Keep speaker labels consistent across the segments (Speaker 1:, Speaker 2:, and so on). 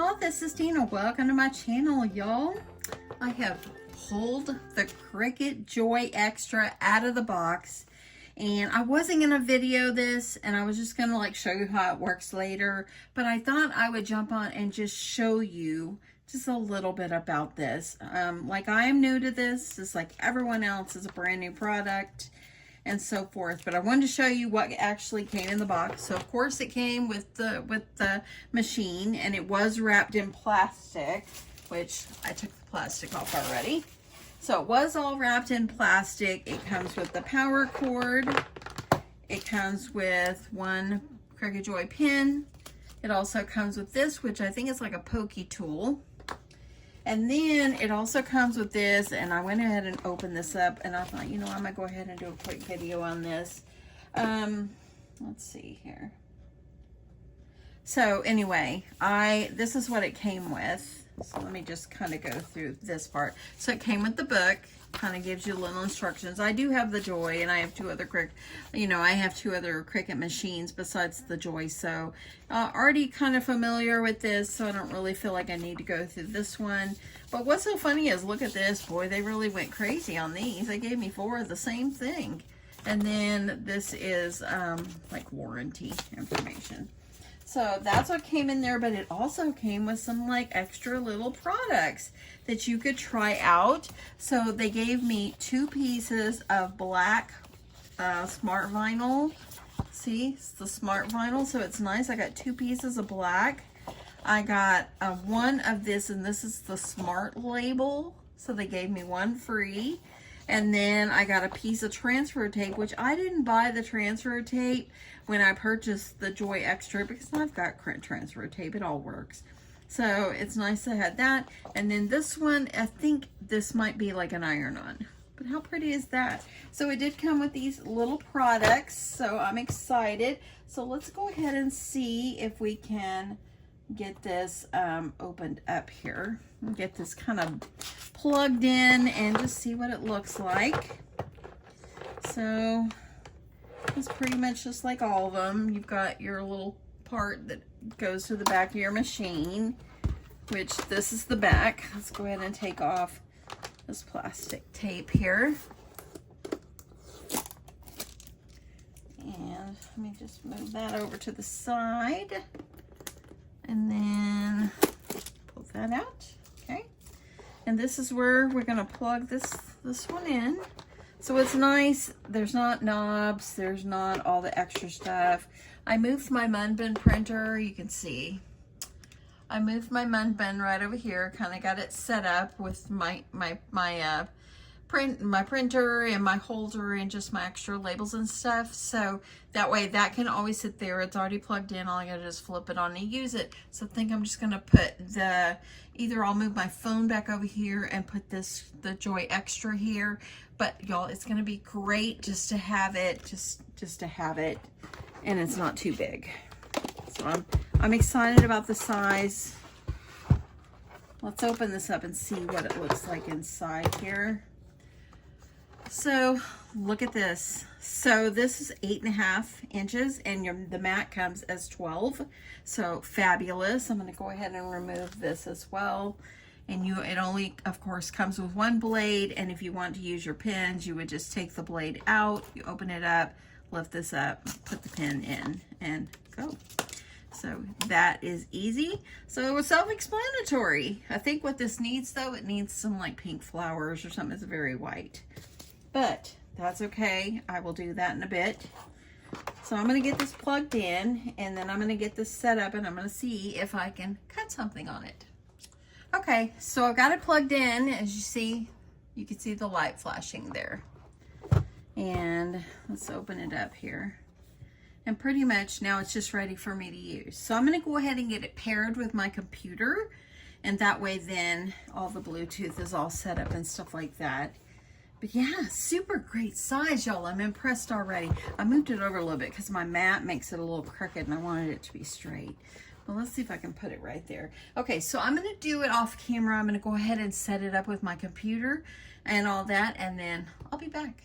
Speaker 1: y'all, this is Deanna. Welcome to my channel, y'all. I have pulled the Cricut Joyxtra out of the box, and I wasn't gonna video this, and I was just gonna like show you how it works later, but I thought I would jump on and just show you just a little bit about this. Like, I am new to this, just like everyone else. Is a brand new product and so forth, but I wanted to show you what actually came in the box. So of course it came with the machine, and it was wrapped in plastic, which I took the plastic off already. So it was all wrapped in plastic. It comes with the power cord. It comes with one Cricut Joy pin. It also comes with this, which I think is like a pokey tool. And then it also comes with this, and I went ahead and opened this up, and I thought, you know, I'm gonna go ahead and do a quick video on this. Let's see here. So anyway, this is what it came with. So let me just kind of go through this part. So it came with the book, kind of gives you little instructions. I do have the Joy, and I have two other Cricut machines besides the Joy. So already kind of familiar with this, so I don't really feel like I need to go through this one. But what's so funny is, look at this, boy, they really went crazy on these. They gave me 4 of the same thing. And then this is like warranty information. So that's what came in there, but it also came with some like extra little products that you could try out. So they gave me 2 pieces of black smart vinyl. See, it's the smart vinyl, so it's nice. I got 2 pieces of black. I got 1 of this, and this is the smart label. So they gave me 1 free. And then I got a piece of transfer tape, which I didn't buy the transfer tape when I purchased the Joyxtra, because I've got transfer tape. It all works. So it's nice to have that. And then this one, I think this might be like an iron-on. But how pretty is that? So it did come with these little products, so I'm excited. So let's go ahead and see if we can get this opened up here. Get this kind of plugged in and just see what it looks like. So it's pretty much just like all of them. You've got your little part that goes to the back of your machine, which this is the back. Let's go ahead and take off this plastic tape here. And let me just move that over to the side. And then pull that out, okay? And this is where we're gonna plug this one in. So it's nice, there's not knobs, there's not all the extra stuff. I moved my Munbin printer, you can see. I moved my Munbin right over here, kind of got it set up with my printer and my holder and just my extra labels and stuff. So that way that can always sit there. It's already plugged in. All I gotta do is flip it on and use it. So I think I'm just gonna put either I'll move my phone back over here and put the Joyxtra here. But y'all, it's gonna be great just to have it, just to have it, and it's not too big. So I'm excited about the size. Let's open this up and see what it looks like inside here. So look at this. So this is 8.5 inches, and the mat comes as 12. So fabulous. I'm going to go ahead and remove this as well. And it only, of course, comes with 1 blade. And if you want to use your pins, you would just take the blade out, you open it up, lift this up, put the pin in, and go. So that is easy. So it was self-explanatory. I think what this needs, though, it needs some like pink flowers or something. It's very white. But that's okay. I will do that in a bit. So I'm going to get this plugged in, and then I'm going to get this set up, and I'm going to see if I can cut something on it. Okay, so I've got it plugged in. As you see, you can see the light flashing there. And let's open it up here. And pretty much now it's just ready for me to use. So I'm going to go ahead and get it paired with my computer, and that way then all the Bluetooth is all set up and stuff like that. But yeah, super great size, y'all. I'm impressed already. I moved it over a little bit because my mat makes it a little crooked, and I wanted it to be straight. Well, let's see if I can put it right there. Okay, so I'm going to do it off camera. I'm going to go ahead and set it up with my computer and all that, and then I'll be back.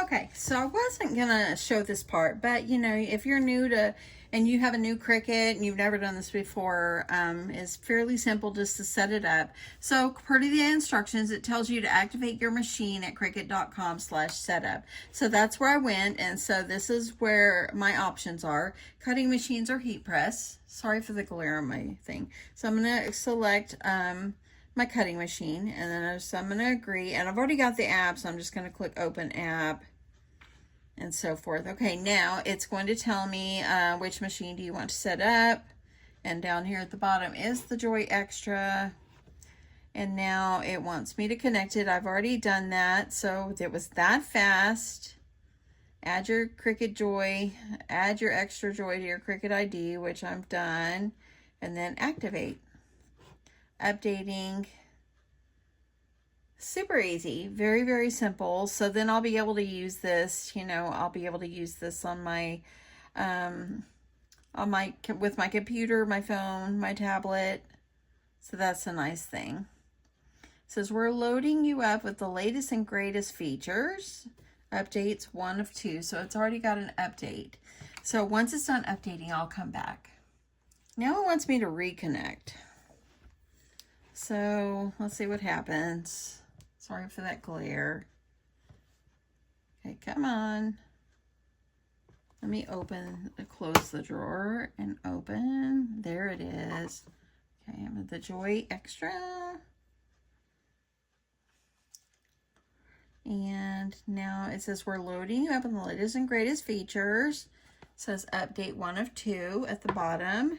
Speaker 1: Okay, so I wasn't gonna show this part, but you know, if you're new to, and you have a new Cricut and you've never done this before, it's fairly simple just to set it up. So per the instructions, it tells you to activate your machine at cricut.com/setup. So that's where I went, and so this is where my options are: cutting machines or heat press. Sorry for the glare on my thing. So I'm gonna select my cutting machine, and then I'm going to agree, and I've already got the app, so I'm just going to click open app and so forth. Okay, now it's going to tell me which machine do you want to set up, and down here at the bottom is the Joyxtra, and now it wants me to connect it. I've already done that, so it was that fast. Add your Cricut Joy, add your extra Joy to your Cricut ID, which I'm done, and then activate. Updating. Super easy, very, very simple. So then I'll be able to use this, you know, I'll be able to use this on my with my computer, my phone, my tablet. So that's a nice thing. It says we're loading you up with the latest and greatest features. Updates 1 of 2. So it's already got an update. So once it's done updating, I'll come back. Now it wants me to reconnect. So let's see what happens. Sorry for that glare. Okay, come on. Let me close the drawer and open. There it is. Okay, I'm at the Joyxtra. And now it says we're loading you up on the latest and greatest features. It says update 1 of 2 at the bottom.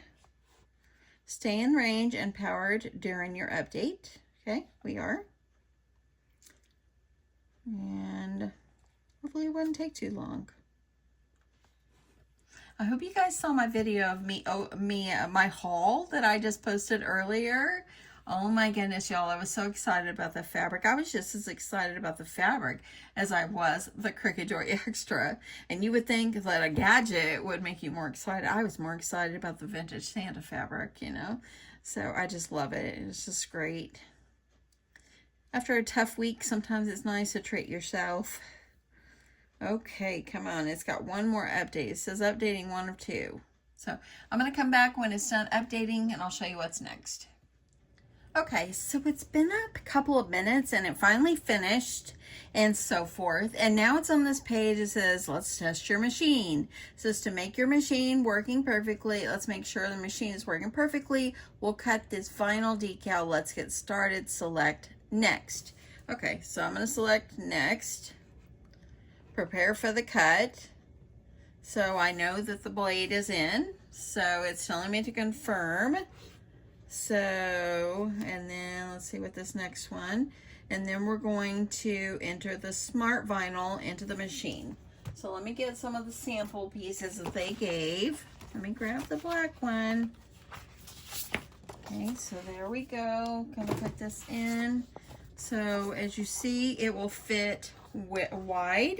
Speaker 1: Stay in range and powered during your update. Okay, we are. And hopefully it wouldn't take too long. I hope you guys saw my video of my haul that I just posted earlier. Oh my goodness, y'all, I was so excited about the fabric. I was just as excited about the fabric as I was the Cricut Joyxtra. And you would think that a gadget would make you more excited. I was more excited about the vintage Santa fabric, you know. So I just love it. It's just great. After a tough week, sometimes it's nice to treat yourself. Okay, come on. It's got one more update. It says updating 1 of 2. So I'm going to come back when it's done updating, and I'll show you what's next. Okay, so it's been a couple of minutes and it finally finished and so forth. And now it's on this page. It says, let's test your machine. It says to make your machine working perfectly. Let's make sure the machine is working perfectly. We'll cut this vinyl decal. Let's get started. Select next. Okay, so I'm going to select next. Prepare for the cut. So I know that the blade is in. So it's telling me to confirm. So, and then let's see what this next one, and then we're going to enter the smart vinyl into the machine. So let me get some of the sample pieces that they gave. Let me grab the black one. Okay, so there we go. Gonna put this in. So as you see, it will fit wide.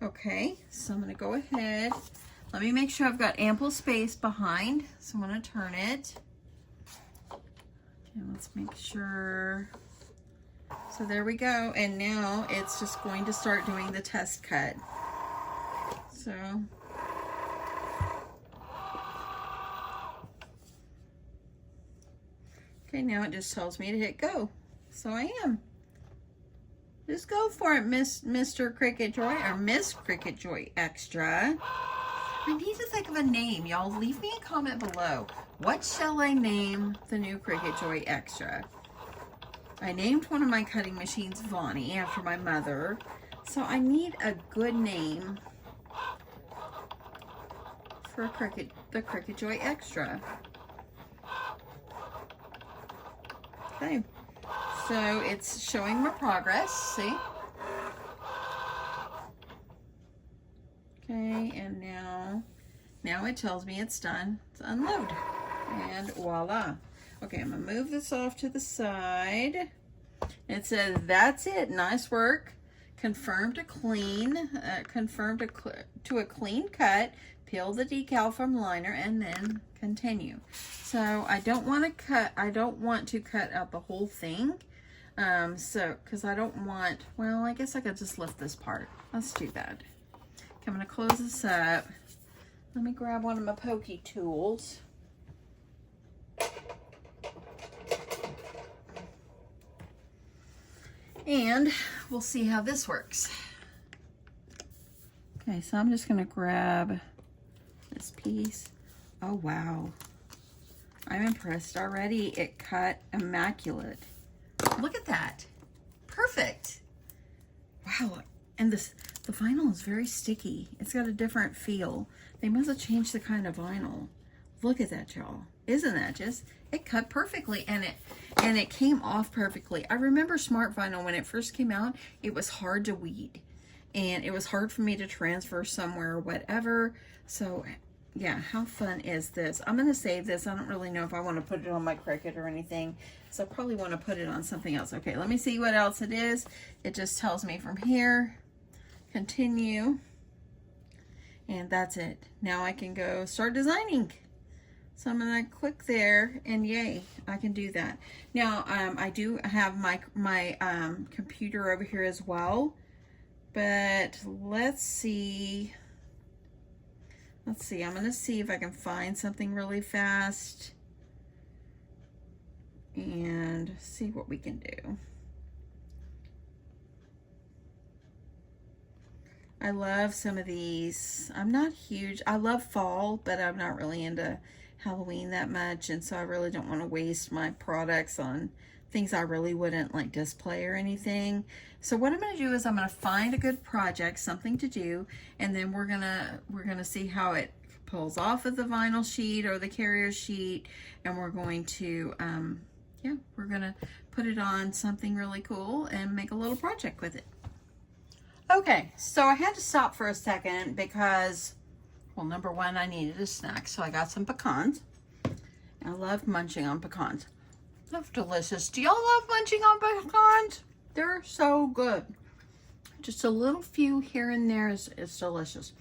Speaker 1: Okay, so I'm gonna go ahead. Let me make sure I've got ample space behind. So I'm gonna turn it. And let's make sure. So there we go. And now it's just going to start doing the test cut. So. Okay, now it just tells me to hit go. So I am. Just go for it, Mr. Cricut Joy, or Miss Cricut Joyxtra. I need to think of a name, y'all. Leave me a comment below. What shall I name the new Cricut Joyxtra? I named one of my cutting machines Vonnie after my mother. So I need a good name for the Cricut Joyxtra. Okay. So it's showing my progress, see? Okay, and now it tells me it's done. It's unload. And voila. Okay, I'm gonna move this off to the side. It says, that's it, nice work. Confirm to clean, to a clean cut. Peel the decal from liner and then continue. So I don't want to cut out the whole thing. Because I don't want, well, I guess I could just lift this part. Let's do that. Okay, I'm gonna close this up. Let me grab one of my pokey tools. And we'll see how this works. Okay, so I'm just gonna grab this piece. Oh, wow. I'm impressed already. It cut immaculate. Look at that. Perfect. Wow. And the vinyl is very sticky. It's got a different feel. They must have changed the kind of vinyl. Look at that, y'all. Isn't that just, it cut perfectly, and it came off perfectly. I remember Smart Vinyl when it first came out, it was hard to weed, and it was hard for me to transfer somewhere or whatever. So yeah, how fun is this? I'm gonna save this. I don't really know if I want to put it on my Cricut or anything, so I probably want to put it on something else. Okay, let me see what else it is. It just tells me from here, continue, and that's it. Now I can go start designing. So I'm gonna click there, and yay, I can do that. Now, I do have my computer over here as well, but let's see. I'm gonna see if I can find something really fast and see what we can do. I love some of these. I'm not huge. I love fall, but I'm not really into Halloween that much, and so I really don't want to waste my products on things I really wouldn't like display or anything. So what I'm going to do is I'm going to find a good project, something to do, and then we're gonna see how it pulls off of the vinyl sheet or the carrier sheet, and we're going to yeah, we're gonna put it on something really cool and make a little project with it. Okay, so I had to stop for a second because, well, number one, I needed a snack, so I got some pecans. I love munching on pecans. They're delicious. Do y'all love munching on pecans? They're so good. Just a little few here and there is delicious.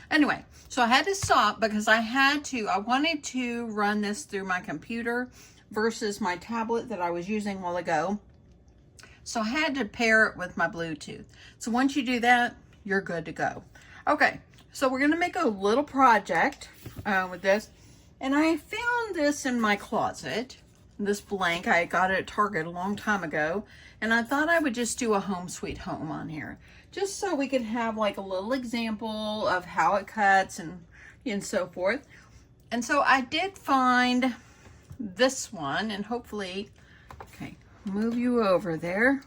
Speaker 1: Anyway, so I had to stop because I wanted to run this through my computer versus my tablet that I was using a while ago. So I had to pair it with my Bluetooth. So once you do that, you're good to go. Okay, so we're gonna make a little project with this. And I found this in my closet, this blank. I got it at Target a long time ago. And I thought I would just do a home sweet home on here, just so we could have like a little example of how it cuts and so forth. And so I did find this one, and hopefully, okay, move you over there.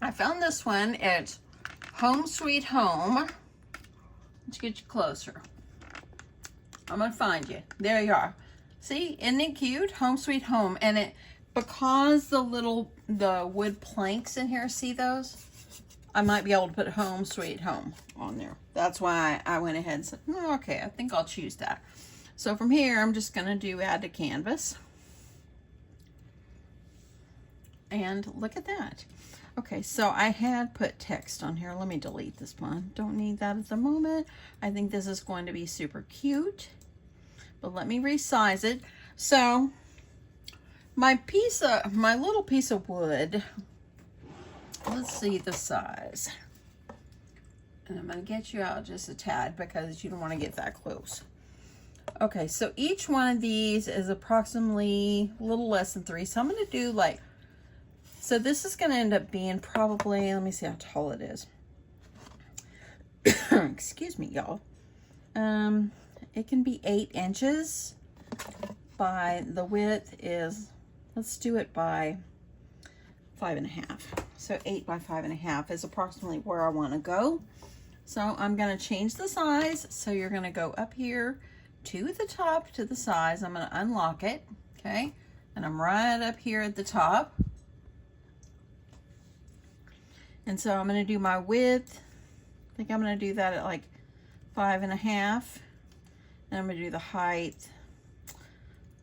Speaker 1: I found this one. It's Home Sweet Home. Let's get you closer. I'm gonna find you. There you are. See, isn't it cute? Home Sweet Home. And it, because the wood planks in here, see those? I might be able to put Home Sweet Home on there. That's why I went ahead and said, oh, okay, I think I'll choose that. So from here, I'm just gonna do add to canvas. And look at that. Okay, so I had put text on here. Let me delete this one. Don't need that at the moment. I think this is going to be super cute, but let me resize it. So my little piece of wood, let's see the size. And I'm gonna get you out just a tad because you don't want to get that close. Okay, so each one of these is approximately a little less than 3. So I'm gonna do like, so this is gonna end up being probably, let me see how tall it is. Excuse me, y'all. It can be 8 inches by, the width is, let's do it by 5.5. So 8 by 5.5 is approximately where I want to go. So I'm going to change the size. So you're going to go up here to the top, to the size. I'm going to unlock it. Okay. And I'm right up here at the top. And so I'm going to do my width. I think I'm going to do that at like 5.5. And I'm going to do the height.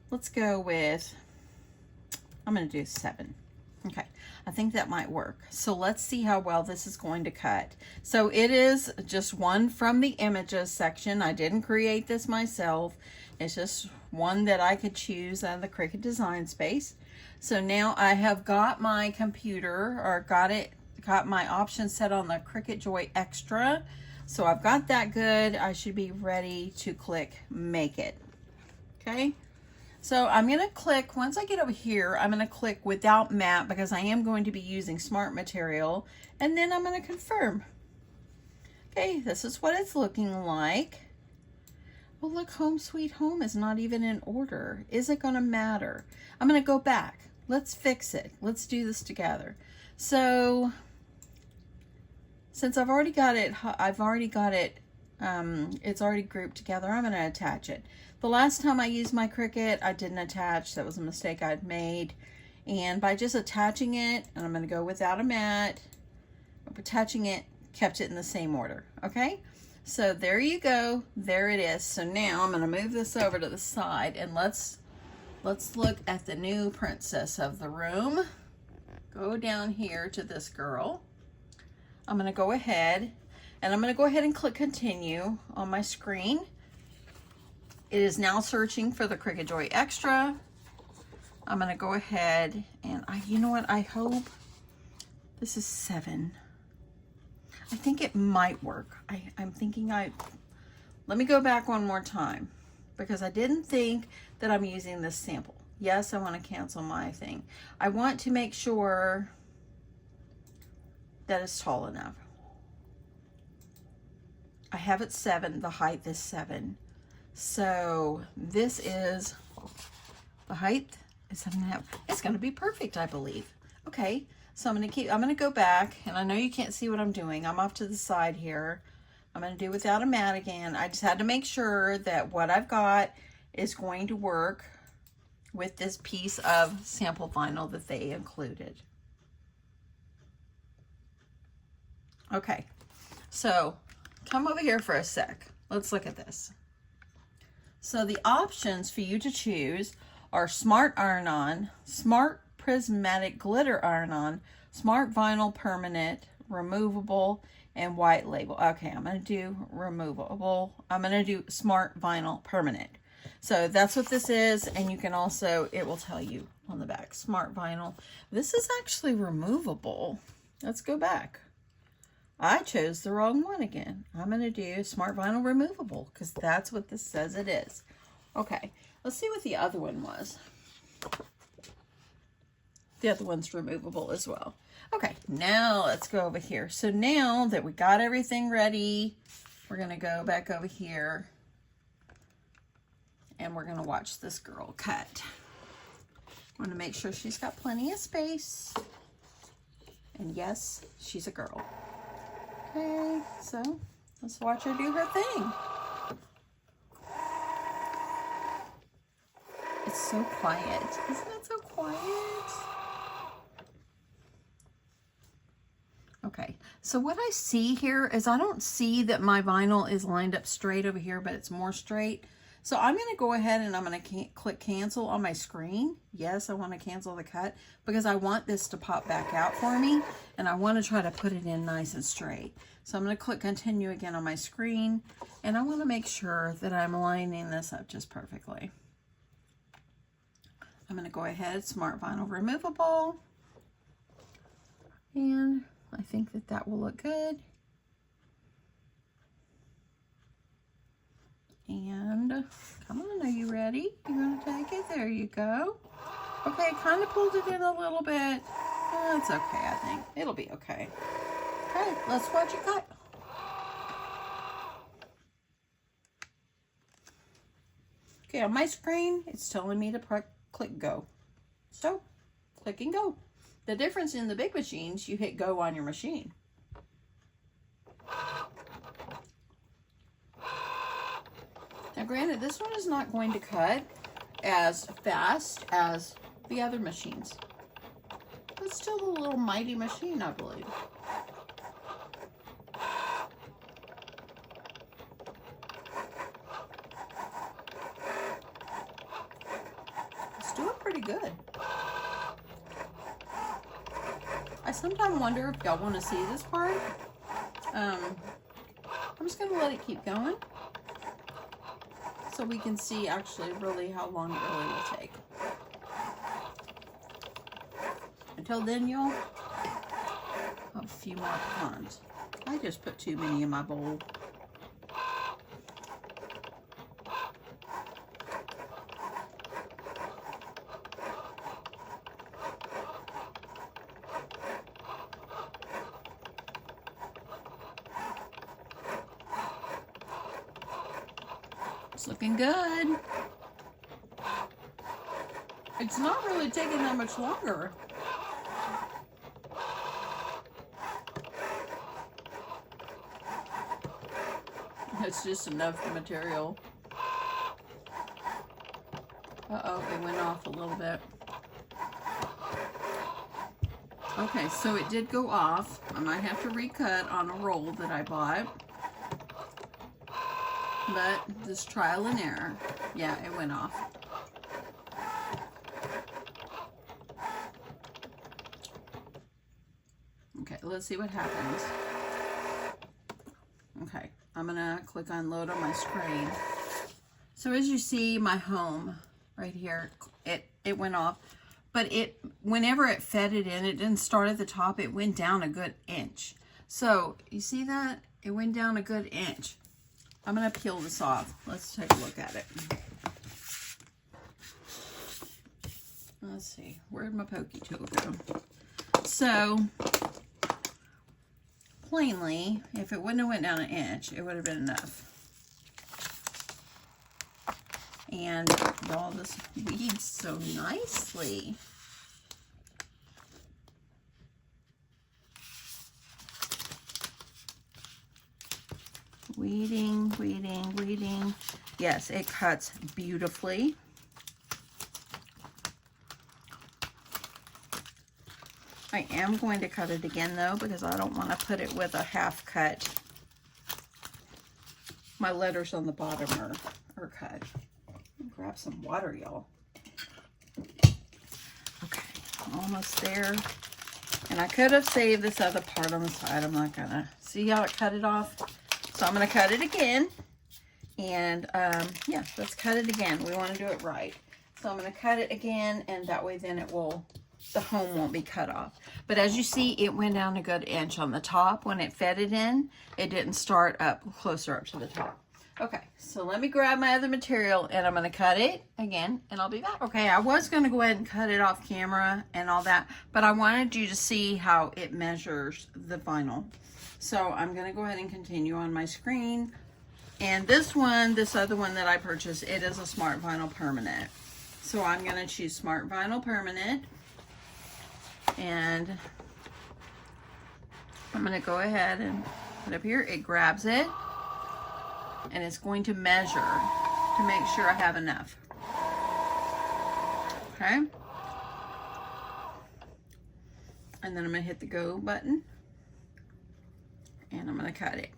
Speaker 1: Let's go with, I'm going to do 7. Okay, I think that might work. So let's see how well this is going to cut. So it is just one from the images section. I didn't create this myself. It's just one that I could choose out of the Cricut Design Space. So now I have got my computer, or got it got my option set on the Cricut Joyxtra. So I've got that good. I should be ready to click make it. Okay. So I'm going to click, once I get over here, I'm going to click without mat because I am going to be using smart material. And then I'm going to confirm. Okay, this is what it's looking like. Well, look, Home Sweet Home is not even in order. Is it going to matter? I'm going to go back. Let's fix it. Let's do this together. So, since I've already got it, it's already grouped together, I'm going to attach it. The last time I used my Cricut, I didn't attach. That was a mistake I'd made. And by just attaching it, and I'm going to go without a mat, attaching it, kept it in the same order. Okay? So there you go. There it is. So now I'm going to move this over to the side, and let's look at the new princess of the room. Go down here to this girl. I'm going to go ahead, and I'm going to go ahead and click continue on my screen. It is now searching for the Cricut Joyxtra. I'm going to go ahead and you know what? I hope this is 7. I think it might work. I'm thinking let me go back one more time because I didn't think that I'm using this sample. Yes, I want to cancel my thing. I want to make sure that it's tall enough. I have it 7. The height is 7. So this is, the height is 7.5. It's going to be perfect, I believe. Okay, so I'm going to go back, and I know you can't see what I'm doing. I'm off to the side here. I'm going to do without a mat again. I just had to make sure that what I've got is going to work with this piece of sample vinyl that they included. Okay, so come over here for a sec. Let's look at this. So the options for you to choose are Smart Iron-On, Smart Prismatic Glitter Iron-On, Smart Vinyl Permanent, Removable, and White Label. Okay, I'm going to do removable. I'm going to do Smart Vinyl Permanent. So that's what this is, and you can also, it will tell you on the back, Smart Vinyl. This is actually removable. Let's go back. I chose the wrong one again. I'm going to do Smart Vinyl Removable because that's what this says it is. Okay, let's see what the other one was. The other one's removable as well. Okay, now let's go over here. So now that we got everything ready, we're going to go back over here and we're going to watch this girl cut. I want to make sure she's got plenty of space. And yes, she's a girl. Okay, so let's watch her do her thing. It's so quiet. Isn't it so quiet? Okay, so what I see here is I don't see that my vinyl is lined up straight over here, but it's more straight. So I'm going to go ahead and I'm going to click cancel on my screen. Yes, I want to cancel the cut because I want this to pop back out for me and I want to try to put it in nice and straight. So I'm going to click continue again on my screen and I want to make sure that I'm lining this up just perfectly. I'm going to go ahead, Smart Vinyl Removable, and I think that that will look good. And come on, are you ready? You're going to take it. There you go. Okay, kind of pulled it in a little bit. It's okay, I think. It'll be okay. Okay, let's watch it cut. Okay, on my screen, it's telling me to click go. So, click and go. The difference in the big machines, you hit go on your machine. Now granted, this one is not going to cut as fast as the other machines. It's still a little mighty machine, I believe. It's doing pretty good. I sometimes wonder if y'all want to see this part. I'm just going to let it keep going so we can see actually really how long it really will take. Until then, y'all, have a few more pecans. I just put too many in my bowl. It's looking good. It's not really taking that much longer. It's just enough material. Uh-oh, it went off a little bit. Okay, so it did go off. I might have to recut on a roll that I bought. But this trial and error. Yeah, it went off. Okay, let's see what happens. Okay, I'm gonna click on load on my screen. So as you see, my home right here, it went off, but whenever it fed it in, it didn't start at the top, it went down a good inch. So you see that? It went down a good inch. I'm gonna peel this off. Let's take a look at it. Let's see, where'd my pokey tool go? So, plainly, if it wouldn't have went down an inch, it would have been enough. And all this weeds so nicely. Weeding, weeding, weeding. Yes, it cuts beautifully. I am going to cut it again though, because I don't want to put it with a half cut. My letters on the bottom are cut. Grab some water, y'all. Okay, almost there. And I could have saved this other part on the side. I'm not gonna. See how it cut it off? So I'm gonna cut it again. And yeah, let's cut it again. We want to do it right. So I'm gonna cut it again, and that way then the home won't be cut off. But as you see, it went down a good inch on the top. When it fed it in, it didn't start up closer up to the top. Okay, so let me grab my other material and I'm gonna cut it again and I'll be back. Okay, I was gonna go ahead and cut it off camera and all that, but I wanted you to see how it measures the vinyl. So I'm gonna go ahead and continue on my screen. And this other one that I purchased, it is a Smart Vinyl Permanent. So I'm gonna choose Smart Vinyl Permanent. And I'm going to go ahead and put up here. It grabs it and it's going to measure to make sure I have enough. Okay. And then I'm going to hit the go button and I'm going to cut it.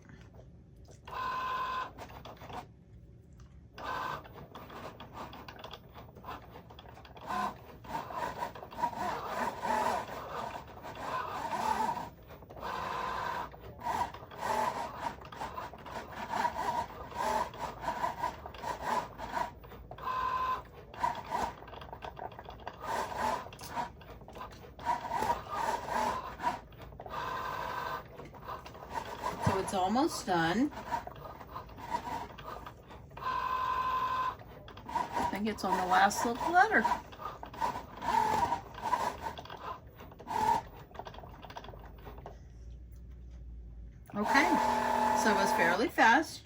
Speaker 1: So it's almost done. I think it's on the last little letter. Okay, so it was fairly fast.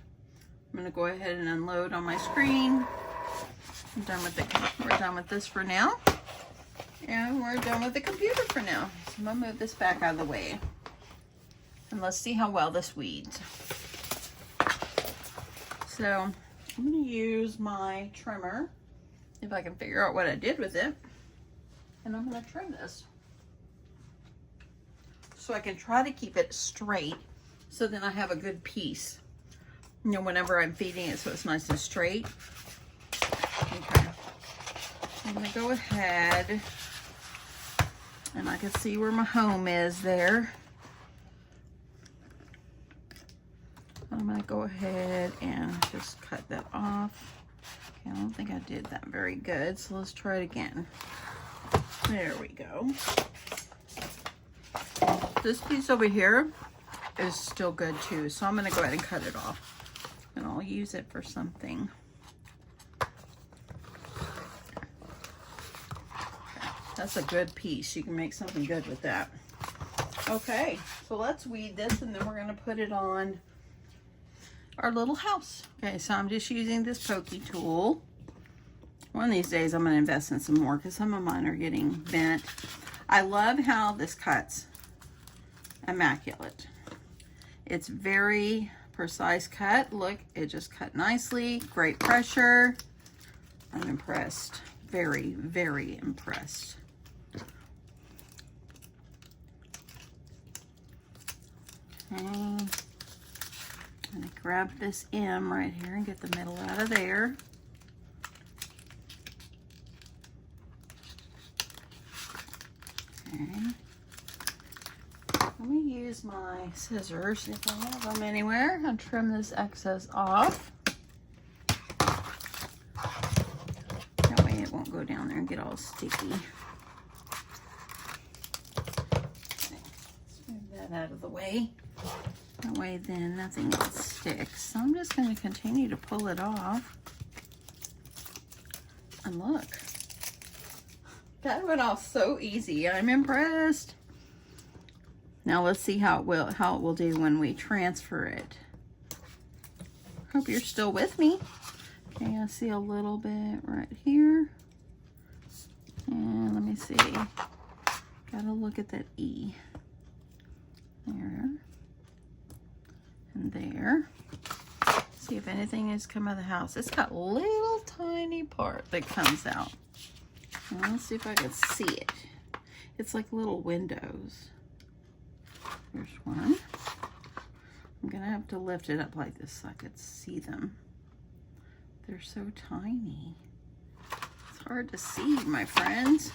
Speaker 1: I'm gonna go ahead and unload on my screen. I'm done with we're done with this for now. And we're done with the computer for now. So I'm gonna move this back out of the way. And let's see how well this weeds. So I'm gonna use my trimmer, if I can figure out what I did with it. And I'm gonna trim this. So I can try to keep it straight, so then I have a good piece. You know, whenever I'm feeding it, so it's nice and straight. Okay. I'm gonna go ahead, and I can see where my home is there. I'm gonna go ahead and just cut that off. Okay, I don't think I did that very good, so let's try it again. There we go. This piece over here is still good too, so I'm gonna go ahead and cut it off, and I'll use it for something. That's a good piece. You can make something good with that. Okay, so let's weed this, and then we're gonna put it on our little house. Okay, so I'm just using this pokey tool. One of these days I'm gonna invest in some more because some of mine are getting bent. I love how this cuts. Immaculate. It's very precise cut. Look, it just cut nicely. Great pressure. I'm impressed. Very, very impressed. Okay. I'm gonna grab this M right here and get the middle out of there. Okay. Let me use my scissors if I have them anywhere and trim this excess off. That way it won't go down there and get all sticky. Okay. Let's move that out of the way. That way then nothing else sticks. So I'm just going to continue to pull it off. And look. That went off so easy. I'm impressed. Now let's see how it will do when we transfer it. Hope you're still with me. Okay, I see a little bit right here. And let me see. Gotta look at that E. There. And there. See if anything has come out of the house. It's got a little tiny part that comes out. Now, let's see if I can see it. It's like little windows. There's one. I'm gonna have to lift it up like this so I could see them. They're so tiny. It's hard to see, my friends.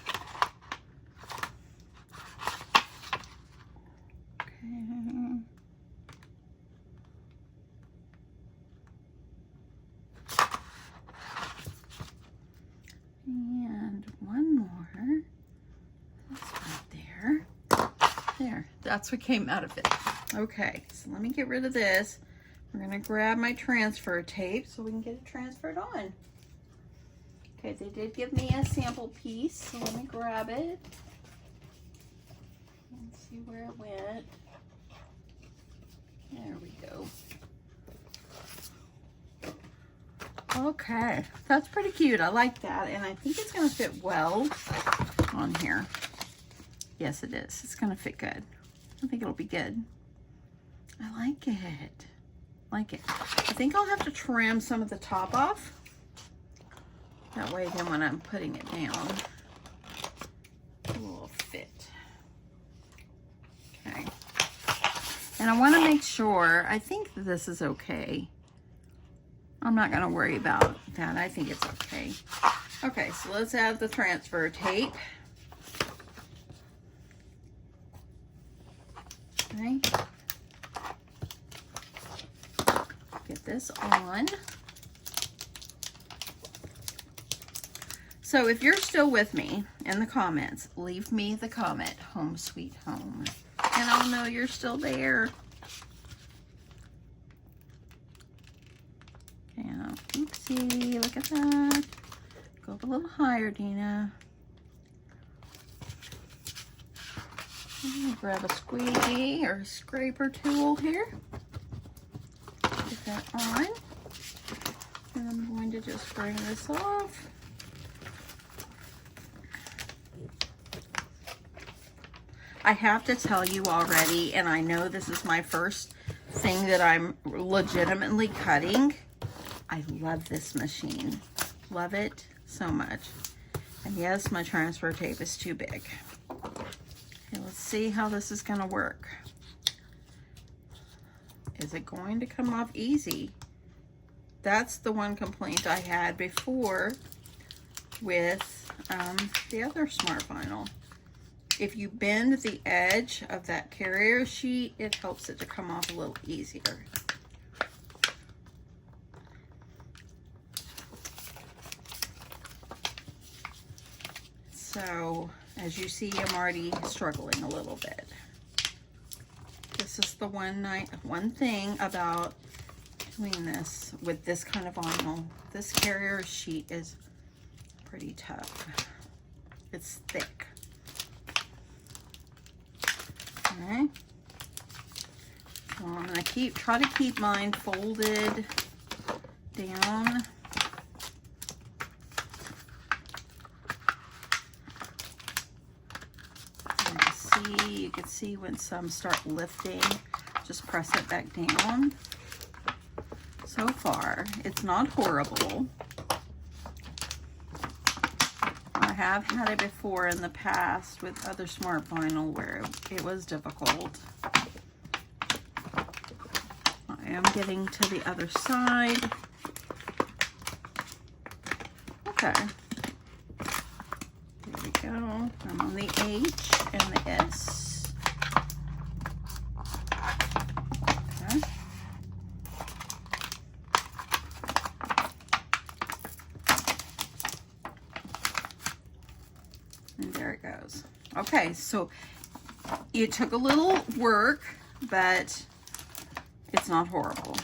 Speaker 1: Okay. And one more. That's right there. There, that's what came out of it. Okay, so let me get rid of this. We're gonna grab my transfer tape so we can get it transferred on. Okay, they did give me a sample piece, so let me grab it. Let's see where it went. There we go. Okay, that's pretty cute. I like that, and I think it's gonna fit well on here. Yes, it is. It's gonna fit good. I think it'll be good. I like it. Like it. I think I'll have to trim some of the top off. That way then when I'm putting it down, it will fit. Okay. And I want to make sure, I think that this is okay. I'm not going to worry about that. I think it's okay. Okay, so let's add the transfer tape. Okay. Get this on. So if you're still with me in the comments, leave me the comment, home sweet home. And I'll know you're still there. Yeah, oopsie, look at that. Go up a little higher, Deanna. Grab a squeegee or a scraper tool here. Get that on. And I'm going to just bring this off. I have to tell you already, and I know this is my first thing that I'm legitimately cutting. I love this machine. Love it so much. And yes, my transfer tape is too big. Okay, let's see how this is going to work. Is it going to come off easy? That's the one complaint I had before with the other smart vinyl. If you bend the edge of that carrier sheet, it helps it to come off a little easier. So, as you see, I'm already struggling a little bit. This is the one thing about doing this with this kind of vinyl. This carrier sheet is pretty tough. It's thick. Okay. So I'm gonna try to keep mine folded down. You can see when some start lifting, just press it back down. So far, it's not horrible. I have had it before in the past with other smart vinyl where it was difficult. I am getting to the other side. Okay. There we go. I'm on the H and the S. Okay. And there it goes. Okay, so it took a little work, but it's not horrible.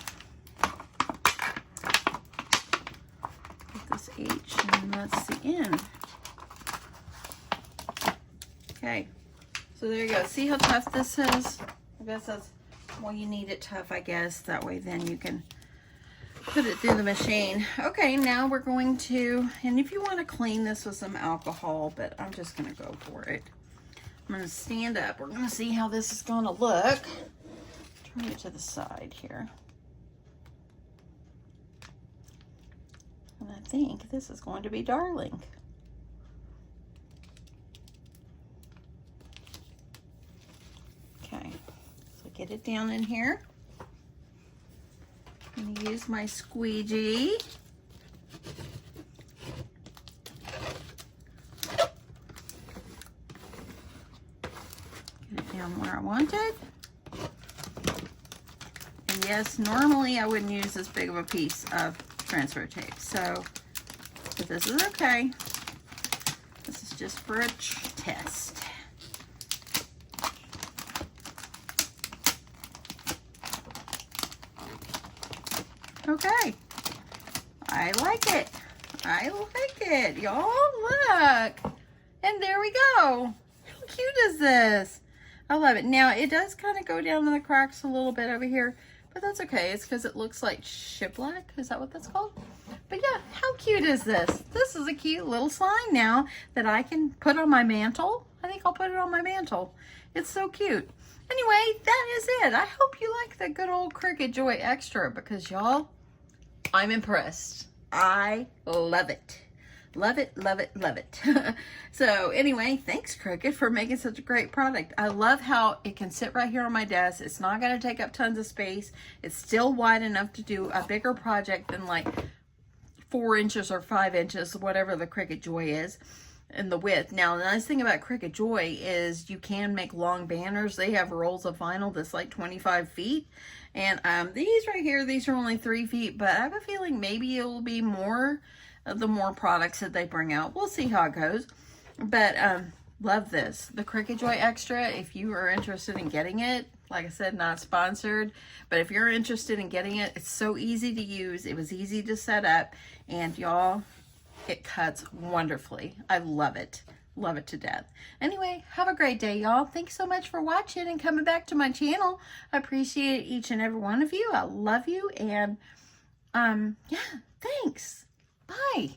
Speaker 1: Put this H and that's the N. Okay, so there you go. See how tough this is? I guess that's, well, you need it tough, I guess. That way then you can put it through the machine. Okay, now we're going to, and if you want to clean this with some alcohol, but I'm just going to go for it. I'm going to stand up. We're going to see how this is going to look. Turn it to the side here. And I think this is going to be darling. Okay, so get it down in here. I'm going to use my squeegee. Get it down where I want it. And yes, normally I wouldn't use this big of a piece of transfer tape, so, but this is okay. This is just for a test. Okay, I like it. I like it, y'all. Look, and there we go. How cute is this? I love it. Now it does kind of go down in the cracks a little bit over here, but that's okay. It's because it looks like shiplack. Is that what that's called? But yeah, how cute is this? This is a cute little sign now that I can put on my mantle. I think I'll put it on my mantle. It's so cute. Anyway, that is it. I hope you like the good old Cricut Joyxtra because y'all, I'm impressed. I love it. Love it, love it, love it. So anyway, thanks Cricut for making such a great product. I love how it can sit right here on my desk. It's not going to take up tons of space. It's still wide enough to do a bigger project than like 4 inches or 5 inches, whatever the Cricut Joy is, in the width. Now, the nice thing about Cricut Joy is you can make long banners. They have rolls of vinyl that's like 25 feet. And these right here, these are only 3 feet, but I have a feeling maybe it will be more the more products that they bring out. We'll see how it goes. But love this. The Cricut Joyxtra, if you are interested in getting it, like I said, not sponsored, but if you're interested in getting it, it's so easy to use. It was easy to set up, and y'all, it cuts wonderfully. I love it. Love it to death. Anyway, have a great day, y'all. Thanks so much for watching and coming back to my channel. I appreciate each and every one of you. I love you, and yeah, thanks. Bye.